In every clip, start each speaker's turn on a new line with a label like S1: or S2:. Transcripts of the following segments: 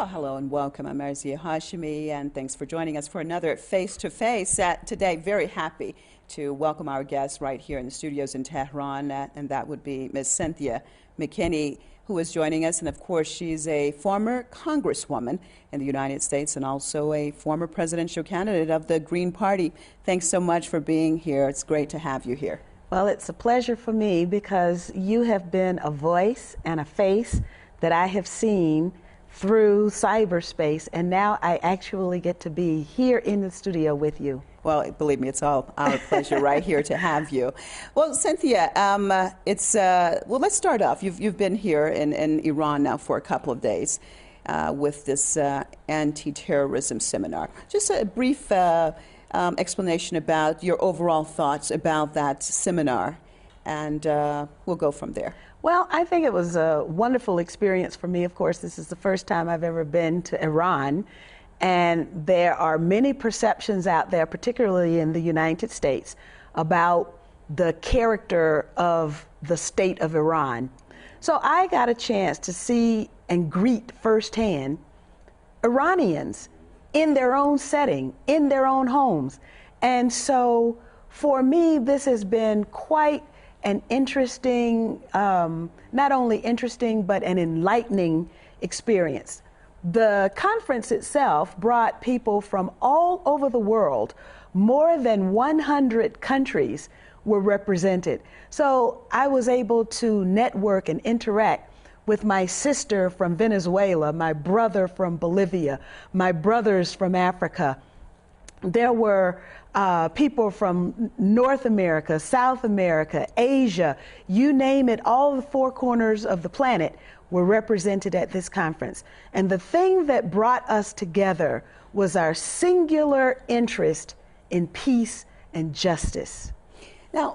S1: Well, hello and welcome. I'm Marzieh Hashemi, and thanks for joining us for another face-to-face. Today, very happy to welcome our guest right here in the studios in Tehran, and that would be Ms. Cynthia McKinney, who is joining us. And of course, she's a former Congresswoman in the United States and also a former presidential candidate of the Green Party. Thanks so much for being here. It's great to have you here.
S2: Well, it's a pleasure for me because you have been a voice and a face that I have seen through cyberspace, and now I actually get to be here in the studio with you.
S1: Well, believe me, it's all our pleasure right here to have you. Well, Cynthia, well, let's start off. You've been here in Iran now for a couple of days with this anti-terrorism seminar. Just a brief explanation about your overall thoughts about that seminar, and we'll go from there.
S2: Well, I think it was a wonderful experience for me. Of course, this is the first time I've ever been to Iran, and there are many perceptions out there, particularly in the United States, about the character of the state of Iran. So I got a chance to see and greet firsthand Iranians in their own setting, in their own homes. And so for me, this has been quite an interesting, not only interesting, but an enlightening experience. The conference itself brought people from all over the world. More than 100 countries were represented. So I was able to network and interact with my sister from Venezuela, my brother from Bolivia, my brothers from Africa. There were people from North America, South America, Asia, you name it, all the four corners of the planet were represented at this conference. And the thing that brought us together was our singular interest in peace and justice.
S1: Now,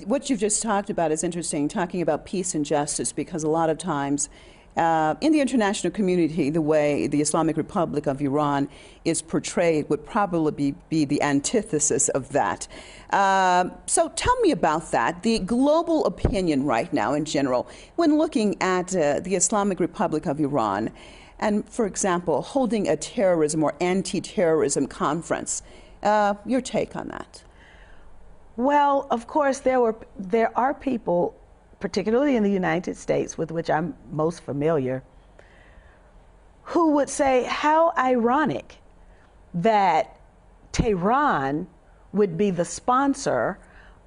S1: what you've just talked about is interesting, talking about peace and justice, because a lot of times in the international community, the way the Islamic Republic of Iran is portrayed would probably be the antithesis of that. So tell me about that, the global opinion right now in general, when looking at the Islamic Republic of Iran and, for example, holding a terrorism or anti-terrorism conference. Your take on that?
S2: Well, of course, there are people, particularly in the United States, with which I'm most familiar, who would say how ironic that Tehran would be the sponsor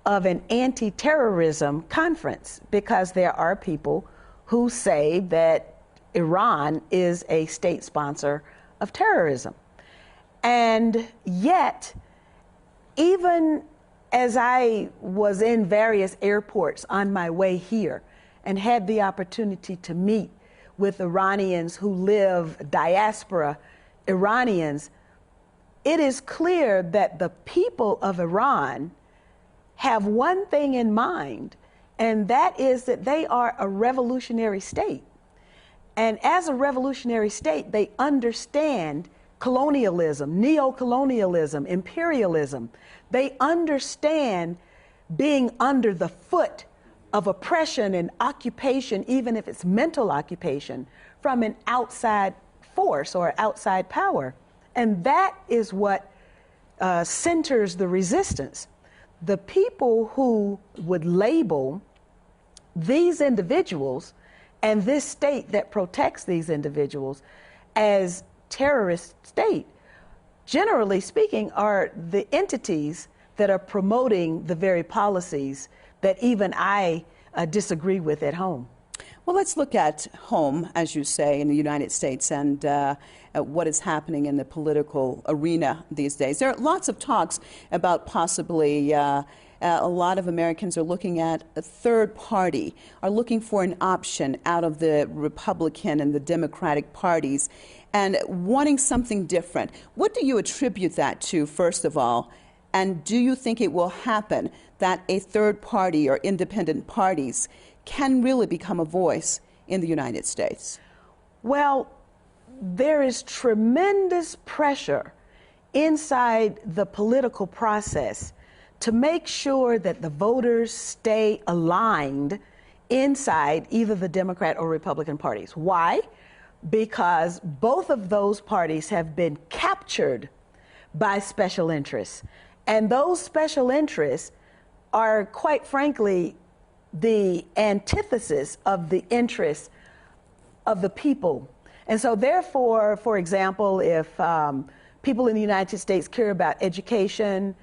S2: of an anti-terrorism conference, because there are people who say that Iran is a state sponsor of terrorism. And yet, even as I was in various airports on my way here and had the opportunity to meet with Iranians who live, diaspora Iranians, it is clear that the people of Iran have one thing in mind, and that is that they are a revolutionary state. And as a revolutionary state, they understand colonialism, neo-colonialism, imperialism. They understand being under the foot of oppression and occupation, even if it's mental occupation, from an outside force or outside power. And that is what centers the resistance. The people who would label these individuals and this state that protects these individuals as terrorist state, generally speaking, are the entities that are promoting the very policies that even I disagree with at home.
S1: Well, let's look at home, as you say, in the United States, and what is happening in the political arena these days. There are lots of talks about possibly a lot of Americans are looking at a third party, are looking for an option out of the Republican and the Democratic parties and wanting something different. What do you attribute that to, first of all? And do you think it will happen that a third party or independent parties can really become a voice in the United States?
S2: Well, there is tremendous pressure inside the political process to make sure that the voters stay aligned inside either the Democrat or Republican parties. Why? because both of those parties have been captured by special interests. And those special interests are, quite frankly, the antithesis of the interests of the people. And so therefore, for example, if people in the United States care about education,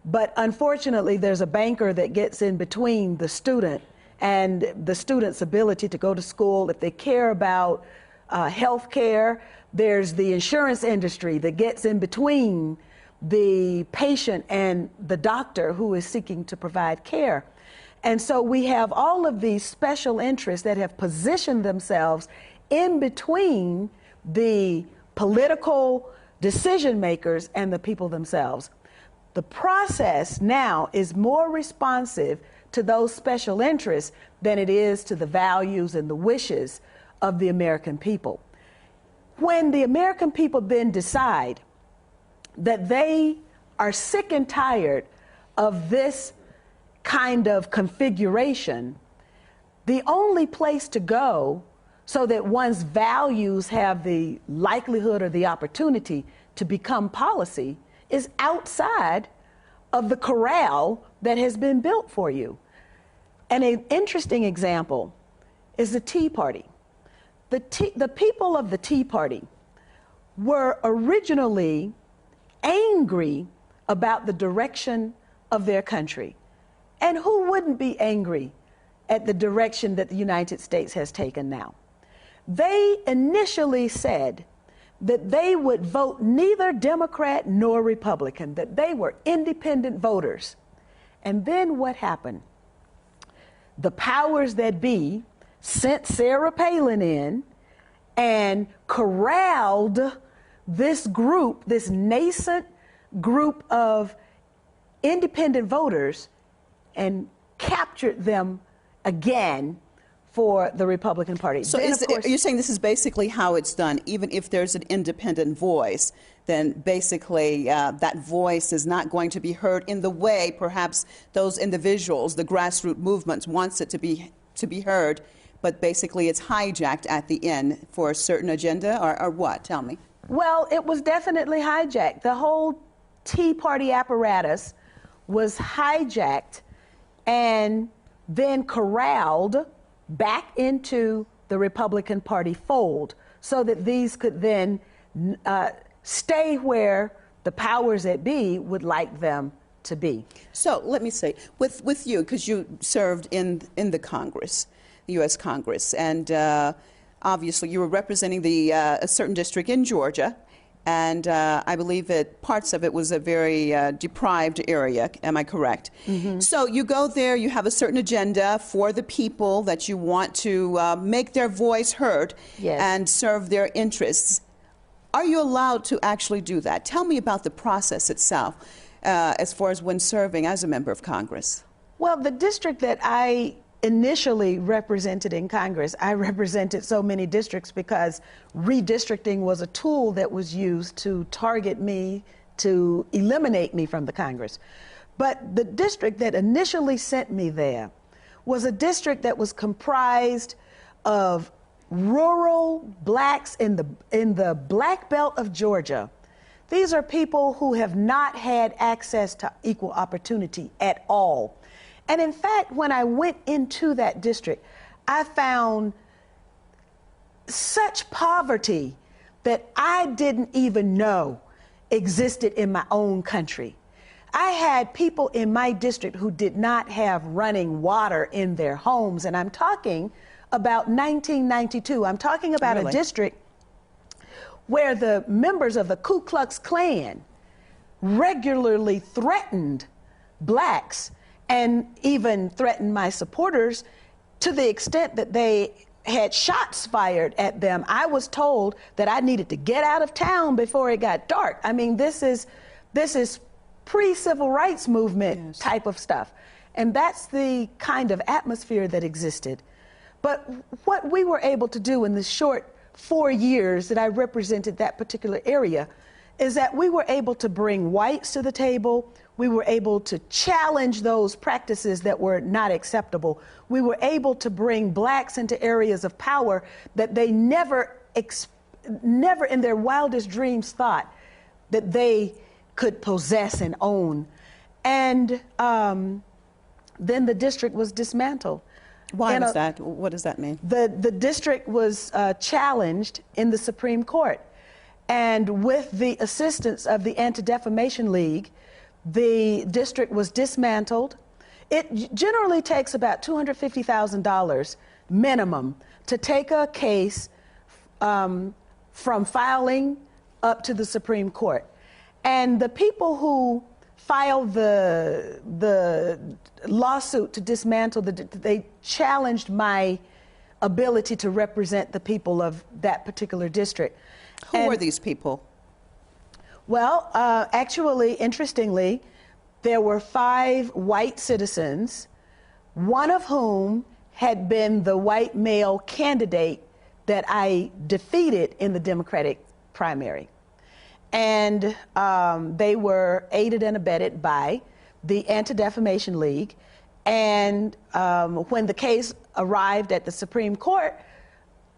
S2: but unfortunately there's a banker that gets in between the student and the student's ability to go to school, if they care about health care, there's the insurance industry that gets in between the patient and the doctor who is seeking to provide care. And so we have all of these special interests that have positioned themselves in between the political decision makers and the people themselves. The process now is more responsive to those special interests than it is to the values and the wishes of the American people. When the American people then decide that they are sick and tired of this kind of configuration, the only place to go so that one's values have the likelihood or the opportunity to become policy is outside of the corral that has been built for you. And an interesting example is the Tea Party. The people of the Tea Party were originally angry about the direction of their country. And who wouldn't be angry at the direction that the United States has taken now? They initially said that they would vote neither Democrat nor Republican, that they were independent voters. And then what happened? The powers that be sent Sarah Palin in and corralled this group, this nascent group of independent voters, and captured them again for the Republican Party.
S1: So you're saying this is basically how it's done, even if there's an independent voice, then basically that voice is not going to be heard in the way perhaps those individuals, the grassroots movements, wants it to be heard, but basically it's hijacked at the end for a certain agenda, or what? Tell me.
S2: Well, it was definitely hijacked. The whole Tea Party apparatus was hijacked and then corralled back into the Republican Party fold so that these could then stay where the powers that be would like them to be.
S1: So let me say, with you, because you served in the Congress, the US Congress, and obviously you were representing a certain district in Georgia, and I believe that parts of it was a very deprived area. Am I correct? Mm-hmm. So you go there, you have a certain agenda for the people that you want to make their voice heard. Yes. And serve their interests. Are you allowed to actually do that? Tell me about the process itself as far as when serving as a member of Congress.
S2: Well, the district that I initially represented in Congress, I represented so many districts because redistricting was a tool that was used to target me, to eliminate me from the Congress. But the district that initially sent me there was a district that was comprised of rural blacks in the Black Belt of Georgia. These are people who have not had access to equal opportunity at all. And in fact, when I went into that district, I found such poverty that I didn't even know existed in my own country. I had people in my district who did not have running water in their homes, and I'm talking about 1992. I'm talking about a district where the members of the Ku Klux Klan regularly threatened blacks and even threatened my supporters to the extent that they had shots fired at them. I was told that I needed to get out of town before it got dark. I mean, this is pre-civil rights movement type of stuff. And that's the kind of atmosphere that existed. But what we were able to do in the short 4 years that I represented that particular area is that we were able to bring whites to the table. We were able to challenge those practices that were not acceptable. We were able to bring blacks into areas of power that they never never in their wildest dreams thought that they could possess and own. And then the district was dismantled.
S1: Why was that? What does that mean?
S2: The district was challenged in the Supreme Court. And with the assistance of the Anti-Defamation League, the district was dismantled. It generally takes about $250,000 minimum to take a case from filing up to the Supreme Court. And the people who filed the lawsuit to dismantle they challenged my ability to represent the people of that particular district.
S1: Who were these people?
S2: Well, actually, interestingly, there were 5 white citizens, one of whom had been the white male candidate that I defeated in the Democratic primary. And they were aided and abetted by the Anti-Defamation League. And when the case arrived at the Supreme Court,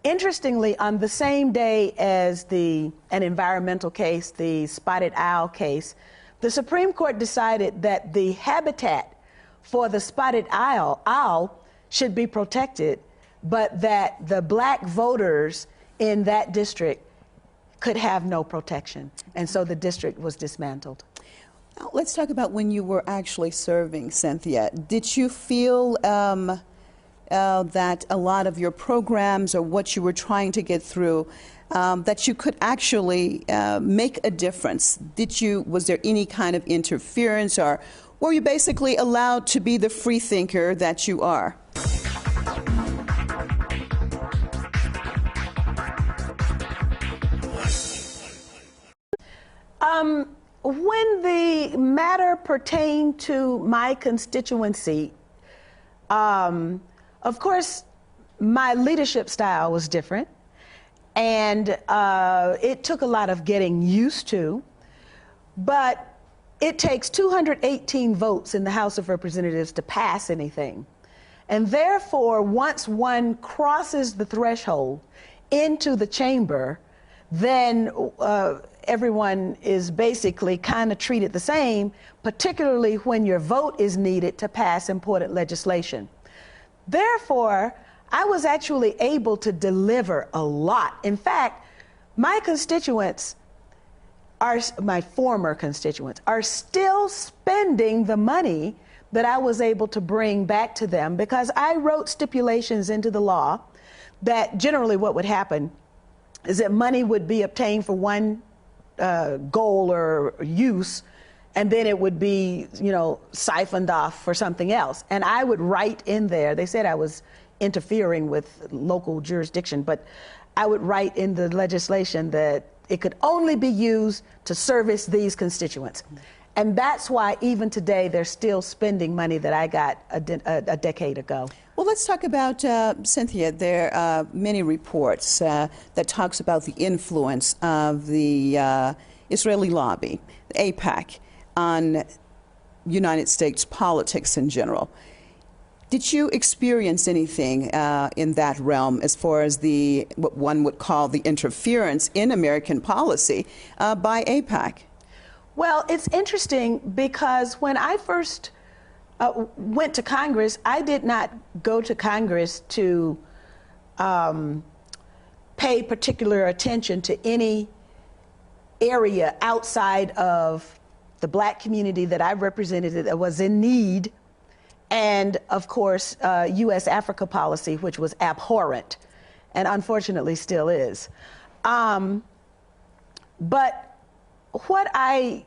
S2: interestingly, on the same day as an environmental case, the spotted owl case, the Supreme Court decided that the habitat for the spotted owl should be protected, but that the black voters in that district could have no protection. And so the district was dismantled.
S1: Now, let's talk about when you were actually serving, Cynthia. Did you feel that a lot of your programs or what you were trying to get through, that you could actually make a difference? Was there any kind of interference, or were you basically allowed to be the free thinker that you are?
S2: When the matter pertained to my constituency, of course, my leadership style was different, and it took a lot of getting used to, but it takes 218 votes in the House of Representatives to pass anything. And therefore, once one crosses the threshold into the chamber, then everyone is basically kind of treated the same, particularly when your vote is needed to pass important legislation. Therefore, I was actually able to deliver a lot. In fact, my constituents, my former constituents, are still spending the money that I was able to bring back to them, because I wrote stipulations into the law that generally what would happen is that money would be obtained for one goal or use, and then it would be, siphoned off for something else. And I would write in there, they said I was interfering with local jurisdiction, but I would write in the legislation that it could only be used to service these constituents. And that's why even today they're still spending money that I got a decade ago.
S1: Well, let's talk about, Cynthia, there are many reports that talks about the influence of the Israeli lobby, AIPAC, on United States politics in general. Did you experience anything in that realm as far as what one would call the interference in American policy by AIPAC?
S2: Well, it's interesting because when I first went to Congress, I did not go to Congress to pay particular attention to any area outside of the black community that I represented that was in need, and of course, US Africa policy, which was abhorrent and unfortunately still is. But what I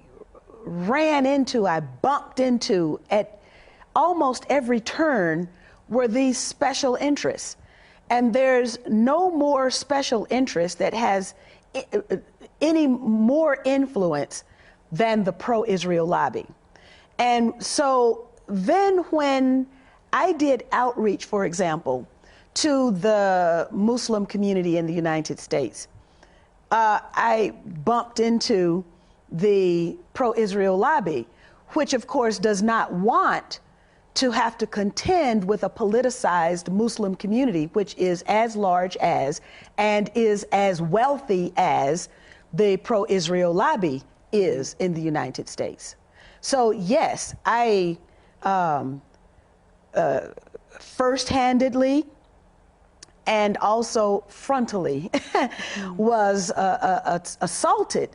S2: ran into, I bumped into at almost every turn were these special interests. And there's no more special interest that has any more influence than the pro-Israel lobby. And so then when I did outreach, for example, to the Muslim community in the United States, I bumped into the pro-Israel lobby, which of course does not want to have to contend with a politicized Muslim community, which is as large as and is as wealthy as the pro-Israel lobby is in the United States. So yes, I first-handedly and also frontally was assaulted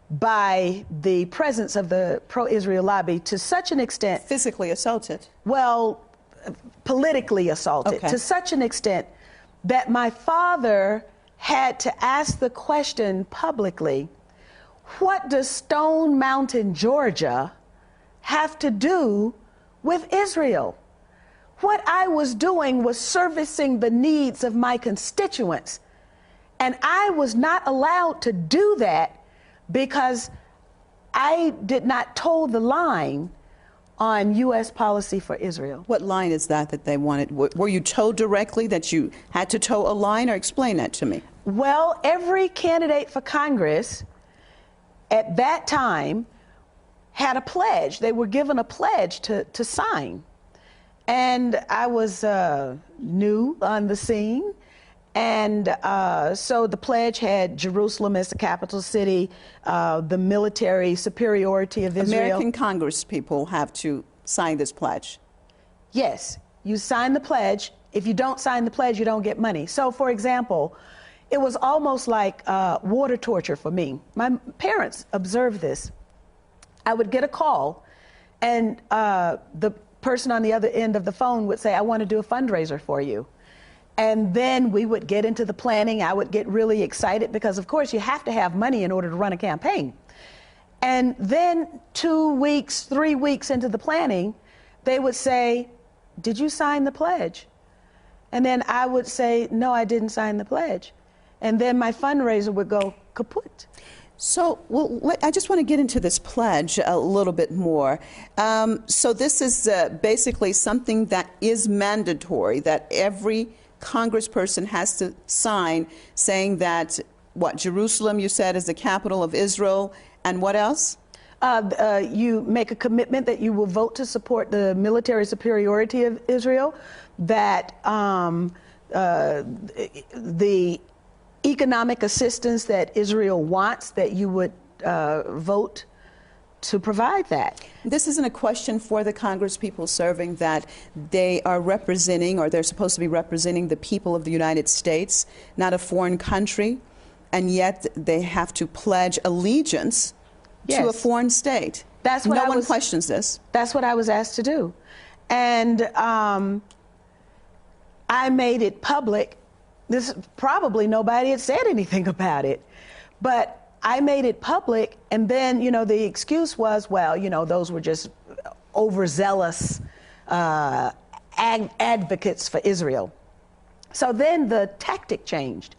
S2: by the presence of the pro-Israel lobby to such an extent.
S1: Physically assaulted?
S2: Well, politically assaulted,
S1: okay,
S2: to such an extent that my father had to ask the question publicly, what does Stone Mountain, Georgia have to do with Israel? What I was doing was servicing the needs of my constituents. And I was not allowed to do that because I did not toe the line on U.S. policy for Israel.
S1: What line is that they wanted? Were you told directly that you had to toe a line, or explain that to me?
S2: Well, every candidate for Congress at that time had a pledge. They were given a pledge to sign. And I was new on the scene. And so the pledge had Jerusalem as the capital city, the military superiority of Israel.
S1: American Congress people have to sign this pledge.
S2: Yes, you sign the pledge. If you don't sign the pledge, you don't get money. So, for example, it was almost like water torture for me. My parents observed this. I would get a call, and the person on the other end of the phone would say, I want to do a fundraiser for you. And then we would get into the planning. I would get really excited because, of course, you have to have money in order to run a campaign. And then 2 weeks, 3 weeks into the planning, they would say, did you sign the pledge? And then I would say, no, I didn't sign the pledge. And then my fundraiser would go kaput.
S1: So, well, I just want to get into this pledge a little bit more. So this is basically something that is mandatory, that every congressperson has to sign, saying that, what, Jerusalem, you said, is the capital of Israel, and what else?
S2: You make a commitment that you will vote to support the military superiority of Israel, that the economic assistance that Israel wants, that you would vote to provide that.
S1: This isn't a question for the Congress people serving, that they are representing, or they're supposed to be representing, the people of the United States, not a foreign country, and yet they have to pledge allegiance to a foreign state.
S2: That's what
S1: no one questions this.
S2: That's what I was asked to do. And I made it public. This probably nobody had said anything about it, but I made it public, and then, you know, the excuse was, well, you know, those were just overzealous advocates for Israel. So then the tactic changed,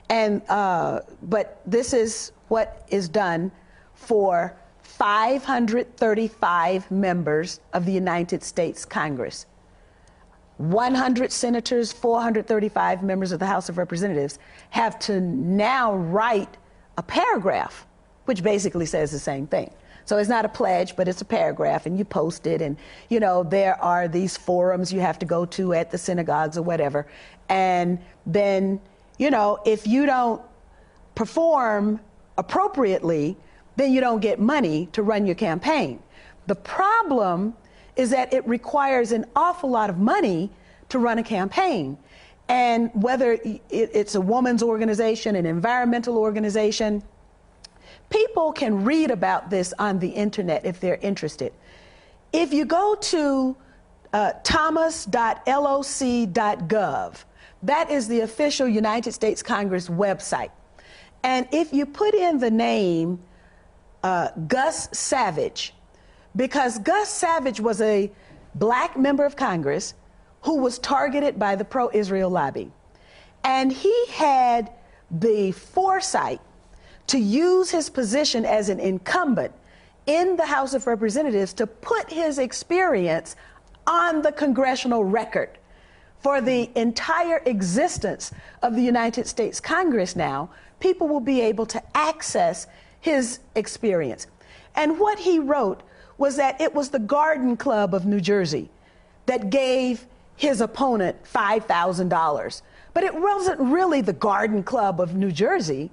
S2: and but this is what is done for 535 members of the United States Congress. 100 senators, 435 members of the House of Representatives have to now write a paragraph, which basically says the same thing. So it's not a pledge, but it's a paragraph, and you post it, and, you know, there are these forums you have to go to at the synagogues or whatever. And then, you know, if you don't perform appropriately, then you don't get money to run your campaign. The problem is that it requires an awful lot of money to run a campaign. And whether it's a woman's organization, an environmental organization, people can read about this on the internet if they're interested. If you go to thomas.loc.gov, that is the official United States Congress website. And if you put in the name Gus Savage, because Gus Savage was a black member of Congress who was targeted by the pro-Israel lobby. And he had the foresight to use his position as an incumbent in the House of Representatives to put his experience on the congressional record. For the entire existence of the United States Congress now, people will be able to access his experience. And what he wrote was that it was the Garden Club of New Jersey. that gave his opponent $5,000. But it wasn't really the Garden Club of New Jersey.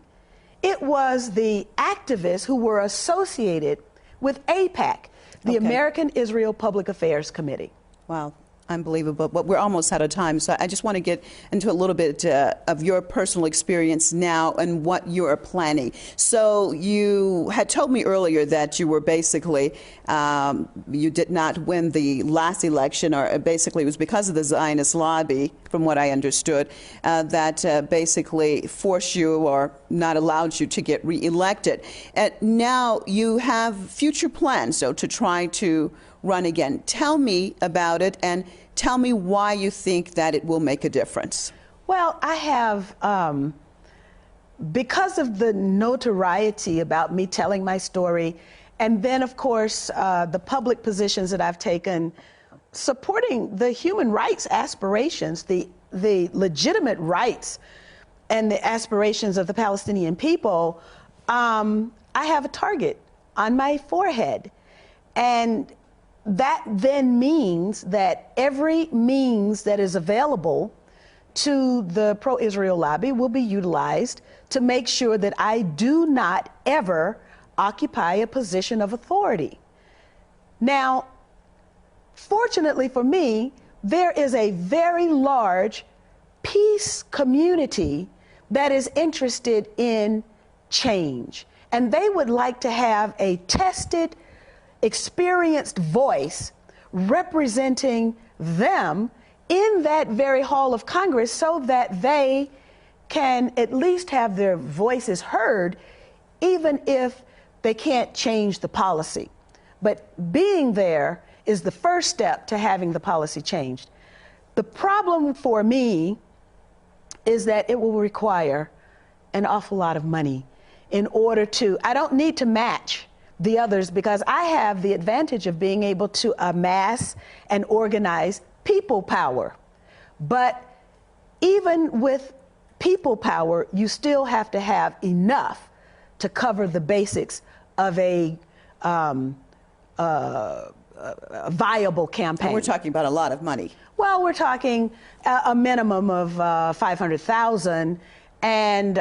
S2: It was the activists who were associated with AIPAC, the American Israel Public Affairs Committee.
S1: Wow. Unbelievable, but we're almost out of time, so I just want to get into a little bit of your personal experience now and what you are planning. So you had told me earlier that you were basically, you did not win the last election, or basically it was because of the Zionist lobby, from what I understood, that basically forced you or not allowed you to get reelected. And now you have future plans, so to try to run again. Tell me about it and tell me why you think that it will make a difference.
S2: Well, I have, because of the notoriety about me telling my story, and then of course the public positions that I've taken supporting the human rights aspirations, the legitimate rights and the aspirations of the Palestinian people, I have a target on my forehead. And that then means that every means that is available to the pro-Israel lobby will be utilized to make sure that I do not ever occupy a position of authority. Now, fortunately for me, there is a very large peace community that is interested in change, and they would like to have a tested, experienced voice representing them in that very hall of Congress so that they can at least have their voices heard, even if they can't change the policy. But being there is the first step to having the policy changed. The problem for me is that it will require an awful lot of money in order to, I don't need to match the others because I have the advantage of being able to amass and organize people power. But even with people power, you still have to have enough to cover the basics of a viable campaign.
S1: And we're talking about a lot of money.
S2: Well, we're talking a minimum of $500,000. And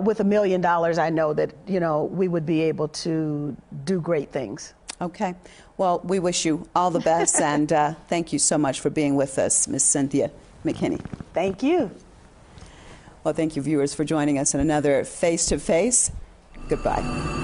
S2: with $1 million, I know that, you know, we would be able to do great things.
S1: Okay. Well, we wish you all the best, and thank you so much for being with us, Ms. Cynthia McKinney.
S2: Thank you.
S1: Well, thank you, viewers, for joining us in another Face to Face. Goodbye.